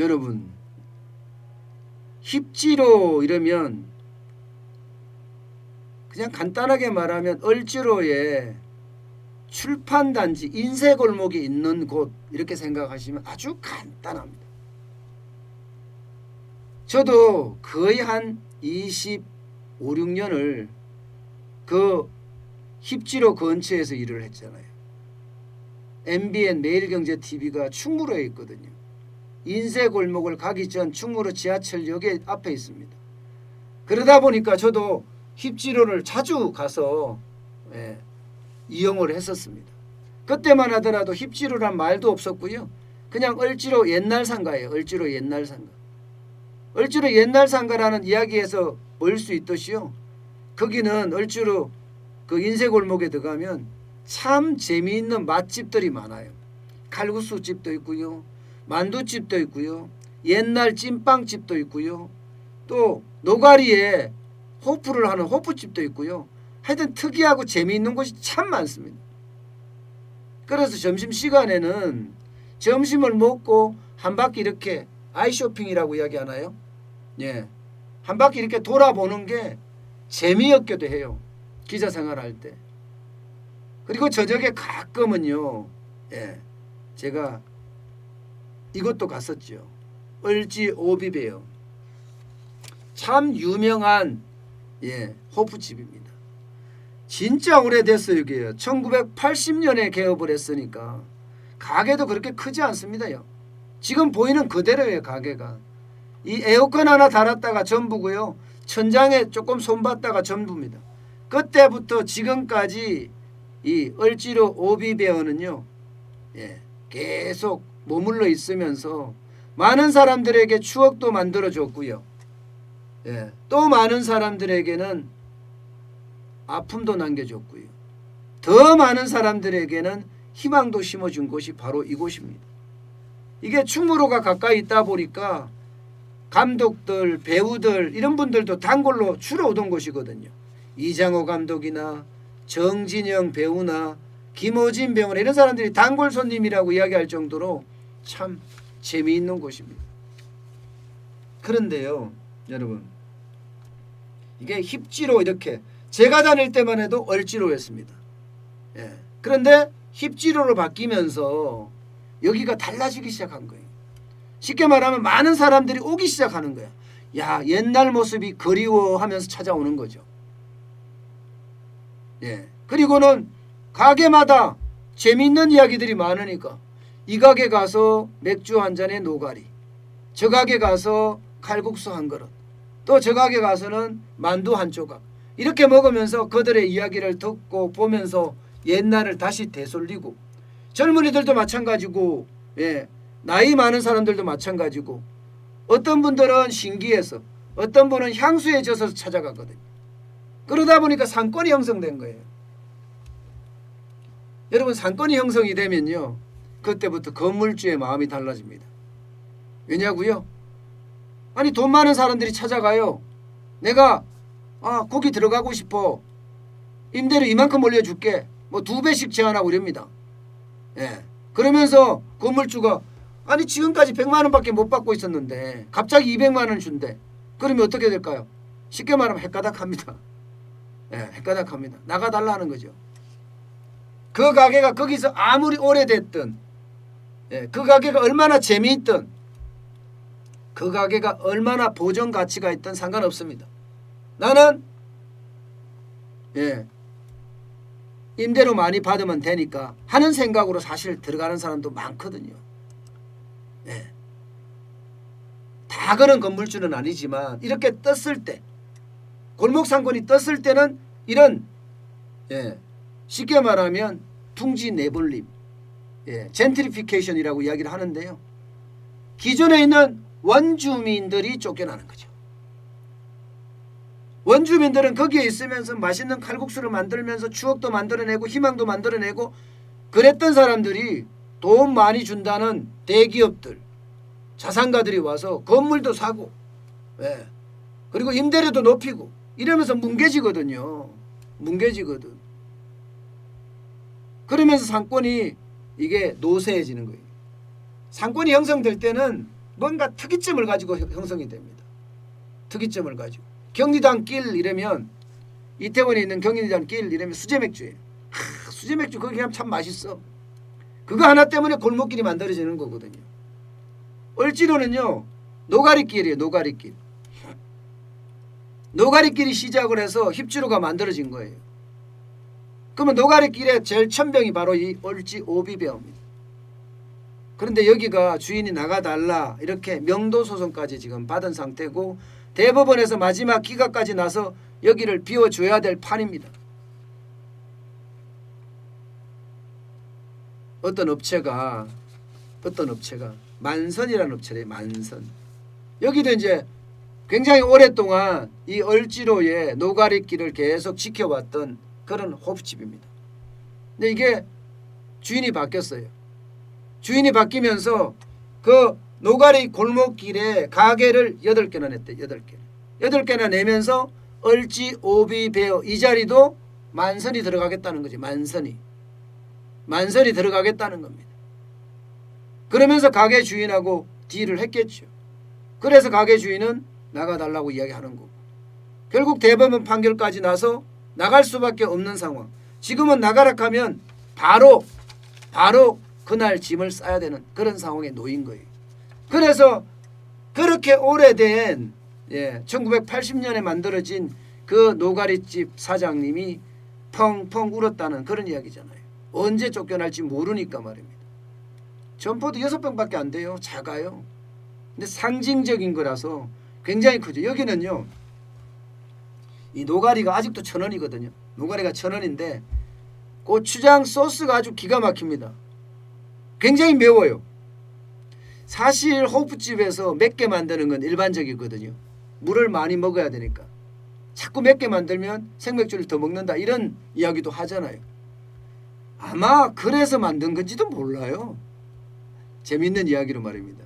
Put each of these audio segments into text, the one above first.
여러분, 힙지로 이러면 그냥 간단하게 말하면 을지로에 출판단지 인쇄골목이 있는 곳 이렇게 생각하시면 아주 간단합니다. 저도 거의 한 25, 6년을 그 힙지로 근처에서 일을 했잖아요. MBN 매일경제TV가 충무로에 있거든요. 인쇄골목을 가기 전 충무로 지하철역에 앞에 있습니다. 그러다 보니까 저도 힙지로를 자주 가서 이용을 했었습니다. 그때만 하더라도 힙지로란 말도 없었고요. 그냥 을지로 옛날 상가예요. 을지로 옛날 상가. 을지로 옛날 상가라는 이야기에서 볼 수 있듯이요. 거기는 을지로 그 인쇄골목에 들어가면 참 재미있는 맛집들이 많아요. 칼국수집도 있고요. 만두집도 있고요. 옛날 찐빵집도 있고요. 또 노가리에 호프를 하는 호프집도 있고요. 하여튼 특이하고 재미있는 곳이 참 많습니다. 그래서 점심시간에는 점심을 먹고 한 바퀴 이렇게 아이쇼핑이라고 이야기하나요? 예, 한 바퀴 이렇게 돌아보는 게 재미없기도 해요. 기자 생활할 때. 그리고 저녁에 가끔은요. 제가 이것도 갔었죠. 을지 오비베요. 참 유명한 호프집입니다. 진짜 오래됐어요. 이게요. 1980년에 개업을 했으니까 가게도 그렇게 크지 않습니다요. 지금 보이는 그대로예요. 가게가. 이 에어컨 하나 달았다가 전부고요. 천장에 조금 손봤다가 전부입니다. 그때부터 지금까지 이 을지로 오비베어는요. 계속 머물러 있으면서 많은 사람들에게 추억도 만들어줬고요. 또 많은 사람들에게는 아픔도 남겨줬고요. 더 많은 사람들에게는 희망도 심어준 곳이 바로 이곳입니다. 이게 충무로가 가까이 있다 보니까 감독들, 배우들 이런 분들도 단골로 주로 오던 곳이거든요. 이장호 감독이나 정진영 배우나 김호진 배우나 이런 사람들이 단골 손님이라고 이야기할 정도로 참 재미있는 곳입니다. 그런데요, 여러분, 이게 힙지로 이렇게 제가 다닐 때만 해도 을지로였습니다. 그런데 힙지로로 바뀌면서 여기가 달라지기 시작한 거예요. 쉽게 말하면 많은 사람들이 오기 시작하는 거야. 야, 옛날 모습이 그리워하면서 찾아오는 거죠. 그리고는 가게마다 재미있는 이야기들이 많으니까 이 가게 가서 맥주 한 잔에 노가리, 저 가게 가서 칼국수 한 그릇, 또 저 가게 가서는 만두 한 조각 이렇게 먹으면서 그들의 이야기를 듣고 보면서 옛날을 다시 되돌리고 젊은이들도 마찬가지고 나이 많은 사람들도 마찬가지고 어떤 분들은 신기해서 어떤 분은 향수에 젖어서 찾아가거든요. 그러다 보니까 상권이 형성된 거예요. 여러분, 상권이 형성이 되면요. 그때부터 건물주의 마음이 달라집니다. 왜냐고요? 아니, 돈 많은 사람들이 찾아가요. 내가 거기 들어가고 싶어. 임대료 이만큼 올려줄게. 뭐 2배씩 제한하고 이럽니다. 그러면서 건물주가 아니 지금까지 100만 원밖에 못 받고 있었는데 갑자기 200만 원 준대. 그러면 어떻게 될까요? 쉽게 말하면 헷가닥합니다. 헷가닥합니다. 나가달라 는 거죠. 그 가게가 거기서 아무리 오래됐든 그 가게가 얼마나 재미있든 그 가게가 얼마나 보존 가치가 있든 상관없습니다. 나는 임대료 많이 받으면 되니까 하는 생각으로 사실 들어가는 사람도 많거든요. 다 그런 건물주는 아니지만 이렇게 떴을 때 골목 상권이 떴을 때는 이런 쉽게 말하면 둥지 내몰림, 젠트리피케이션이라고 이야기를 하는데요. 기존에 있는 원주민들이 쫓겨나는 거죠. 원주민들은 거기에 있으면서 맛있는 칼국수를 만들면서 추억도 만들어내고 희망도 만들어내고 그랬던 사람들이 돈 많이 준다는 대기업들, 자산가들이 와서 건물도 사고 그리고 임대료도 높이고 이러면서 뭉개지거든요. 뭉개지거든. 그러면서 상권이 이게 노쇠해지는 거예요. 상권이 형성될 때는 뭔가 특이점을 가지고 형성이 됩니다. 특이점을 가지고. 경리단 길 이러면 이태원에 있는 경리단 길 이러면 수제맥주예요. 수제맥주 거기 가면 참 맛있어. 그거 하나 때문에 골목길이 만들어지는 거거든요. 을지로는요. 노가리길이에요. 노가리길. 노가리길이 시작을 해서 힙지로가 만들어진 거예요. 그러면 노가리길의 제일 천병이 바로 이 을지 오비배어입니다. 그런데 여기가 주인이 나가달라 이렇게 명도 소송까지 지금 받은 상태고 대법원에서 마지막 기각까지 나서 여기를 비워줘야 될 판입니다. 어떤 업체가 만선이라는 업체래요. 만선. 여기도 이제 굉장히 오랫동안 이 을지로의 노가리길을 계속 지켜왔던 그런 호프집입니다. 근데 이게 주인이 바뀌었어요. 주인이 바뀌면서 그 노가리 골목길에 가게를 8개나 냈대. 8개나 내면서 을지 오비 배어 이 자리도 만선이 들어가겠다는 거지. 만선이 들어가겠다는 겁니다. 그러면서 가게 주인하고 딜을 했겠죠. 그래서 가게 주인은 나가달라고 이야기하는 거고 결국 대법원 판결까지 나서 나갈 수밖에 없는 상황. 지금은 나가라 하면 바로 그날 짐을 싸야 되는 그런 상황에 놓인 거예요. 그래서 그렇게 오래된 1980년에 만들어진 그 노가리집 사장님이 펑펑 울었다는 그런 이야기잖아요. 언제 쫓겨날지 모르니까 말입니다. 점포도 6평밖에 안 돼요. 작아요. 근데 상징적인 거라서 굉장히 크죠. 여기는요. 이 노가리가 아직도 1,000원이거든요. 노가리가 1,000원인데 고추장 소스가 아주 기가 막힙니다. 굉장히 매워요. 사실 호프집에서 맵게 만드는 건 일반적이거든요. 물을 많이 먹어야 되니까. 자꾸 맵게 만들면 생맥주를 더 먹는다 이런 이야기도 하잖아요. 아마 그래서 만든 건지도 몰라요. 재밌는 이야기로 말입니다.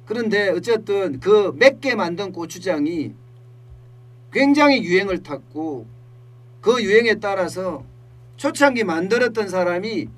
그런데 어쨌든 그 맵게 만든 고추장이 굉장히 유행을 탔고 그 유행에 따라서 초창기 만들었던 사람이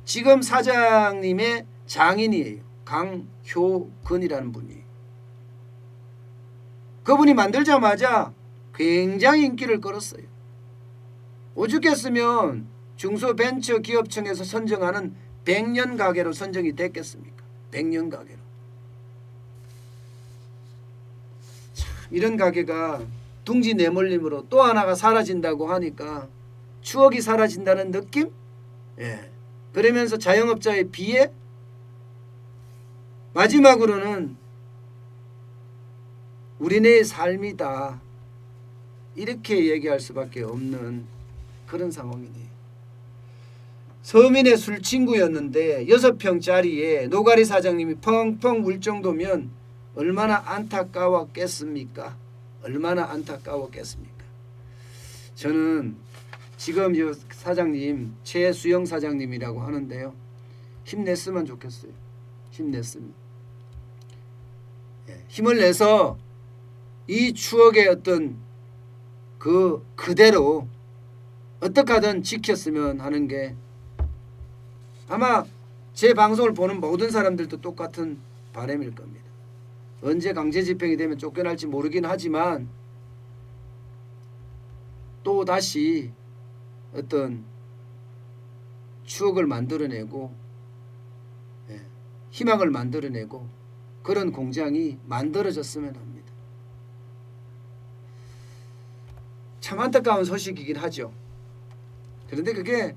지금 사장님의 장인이에요. 강효근이라는 분이. 그분이 만들자마자 굉장히 인기를 끌었어요. 오죽했으면 중소벤처기업청에서 선정하는 100년 가게로 선정이 됐겠습니까? 100년 가게로. 참 이런 가게가 둥지 내몰림으로 또 하나가 사라진다고 하니까 추억이 사라진다는 느낌? 그러면서 자영업자의 비애? 마지막으로는 우리네의 삶이다. 이렇게 얘기할 수밖에 없는 그런 상황이네요. 서민의 술친구였는데 6평짜리에 노가리 사장님이 펑펑 울 정도면 얼마나 안타까웠겠습니까? 얼마나 안타까웠겠습니까? 저는 지금 이 사장님 최수영 사장님이라고 하는데요. 힘냈으면 좋겠어요. 힘냈으면. 힘을 내서 이 추억의 어떤 그대로 어떻게 하든 지켰으면 하는 게 아마 제 방송을 보는 모든 사람들도 똑같은 바람일 겁니다. 언제 강제 집행이 되면 쫓겨날지 모르긴 하지만 또 다시 어떤 추억을 만들어내고 희망을 만들어내고 그런 공장이 만들어졌으면 합니다. 참 안타까운 소식이긴 하죠. 그런데 그게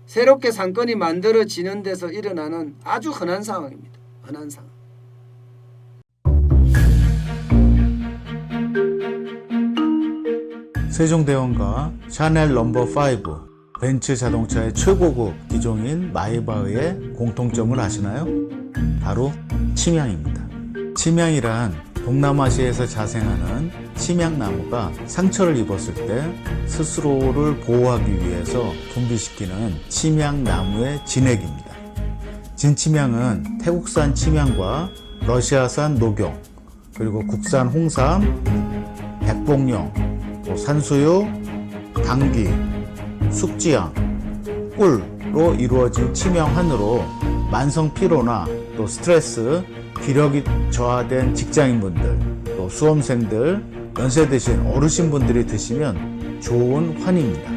새롭게 상권이 만들어지는 데서 일어나는 아주 흔한 상황입니다. 흔한 상황. 세종대왕과 샤넬 넘버5 벤츠 자동차의 최고급 기종인 마이바흐의 공통점을 아시나요? 바로 침향입니다. 침향이란 동남아시아에서 자생하는 침향나무가 상처를 입었을 때 스스로를 보호하기 위해서 분비시키는 침향나무의 진액입니다. 진침향은 태국산 침향과 러시아산 녹용, 그리고 국산 홍삼, 백봉령, 산수유, 당귀, 숙지향, 꿀로 이루어진 침향환으로 만성 피로나 또 또 스트레스, 기력이 저하된 직장인분들, 또 수험생들, 연세 드신 어르신분들이 드시면 좋은 환입니다.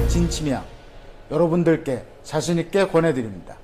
진치미약 여러분들께 자신있게 권해드립니다.